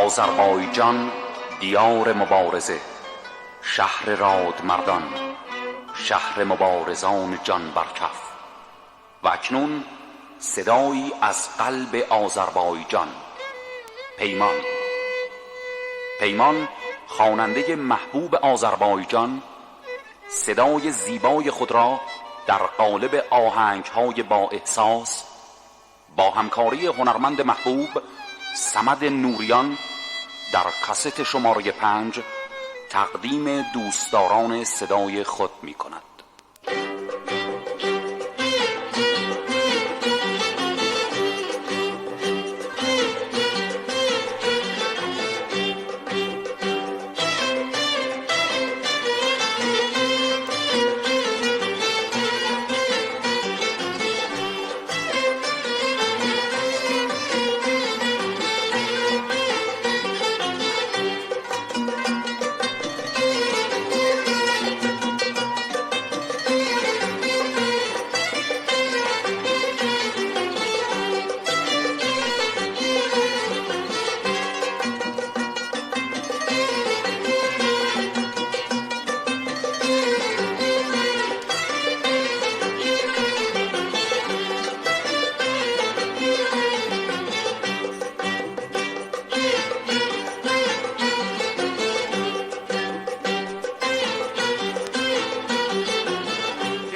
آذربایجان دیار مبارزه، شهر رادمردان، شهر مبارزان جان برکف. و اکنون صدایی از قلب آذربایجان، پیمان. پیمان خواننده محبوب آذربایجان صدای زیبای خود را در قالب آهنگ‌های با احساس با همکاری هنرمند محبوب صمد نوریان در کاست شماره 5 تقدیم دوستداران صدای خود می کند.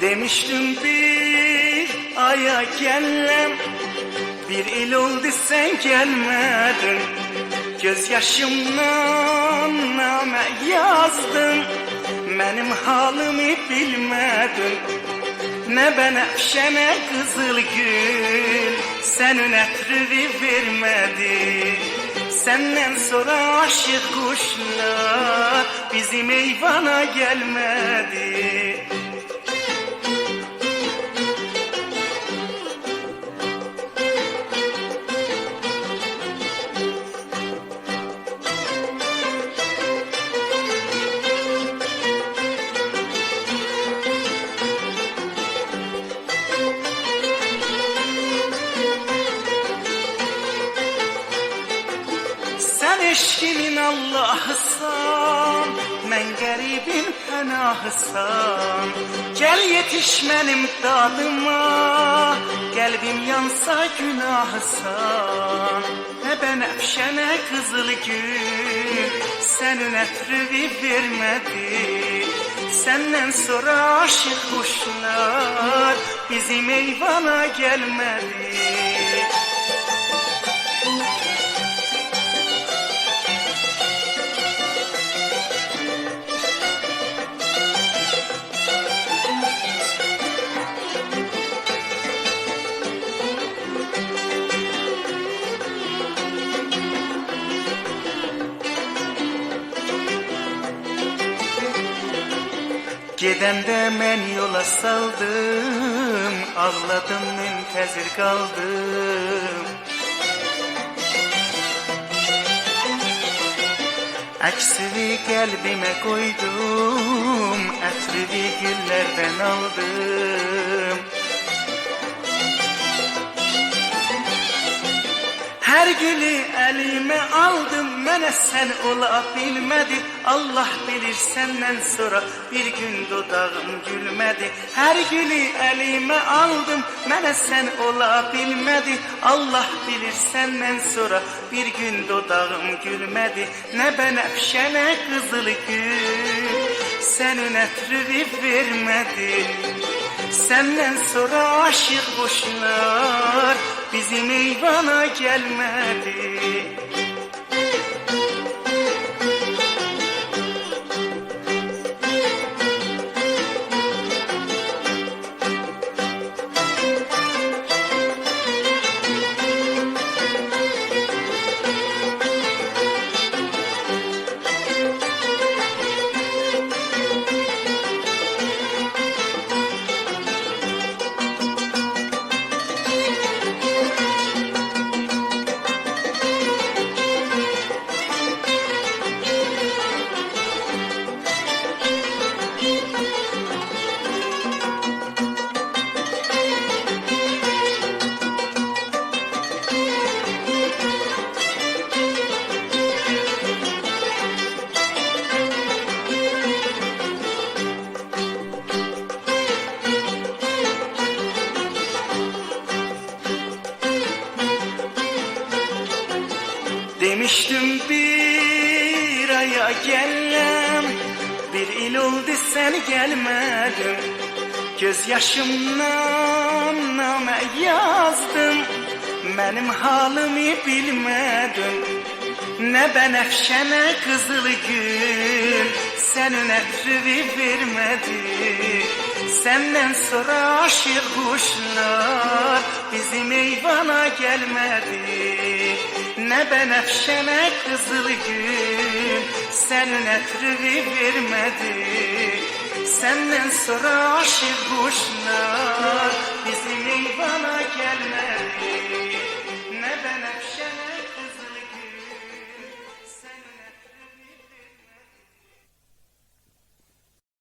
Demiştim bir aya gelem, bir il oldu sen gelmedin. Gözyaşımdan name yazdım, benim halimi bilmedin. Ne benefşe ne kızıl gül, senin etrini vermedi. Senden sonra aşık kuşlar bizim eyvana gelmedi. Sen eşkimin Allah'ısan, ben garibin pənahısan. Gel yetiş benim dadıma, kalbim yansa günahısan. Ne benefşe ne kızıl gül, senin etrini vermedi. Senden sonra aşık kuşlar bizim eyvana gelmedi. Gedəndə mən yola saldım, ağladım, müntəzir qaldım. Əksini qəlbimə qoydum, ətrini güllərdən aldım. Her gülü elime aldım, mənə sen ola bilmedi. Allah bilir senden sonra bir gün dodağım gülmedi. Her gülü elime aldım, mənə sen ola bilmedi. Allah bilir senden sonra bir gün dodağım gülmedi. Ne benefşe ne kızıl gül, senin etrini vermedi. Senden sonra aşık kuşlar bizim eyvana gelmedi. dünyaya gələm, bir il oldu sən gəlmədin. Göz yaşımdan namə yazdım, mənim halımı bilmədin. Nə bənəfşə, nə qızıl gül sənin ətrüvi vermədi. Səndən sonra aşıq quşlar bizim eyvana gəlmədi. Nə bənəfşə, nə qızıl gül sənin ətrüvi vermədi. Səndən sonra aşıq quşlar bizim eyvana gəlmədi.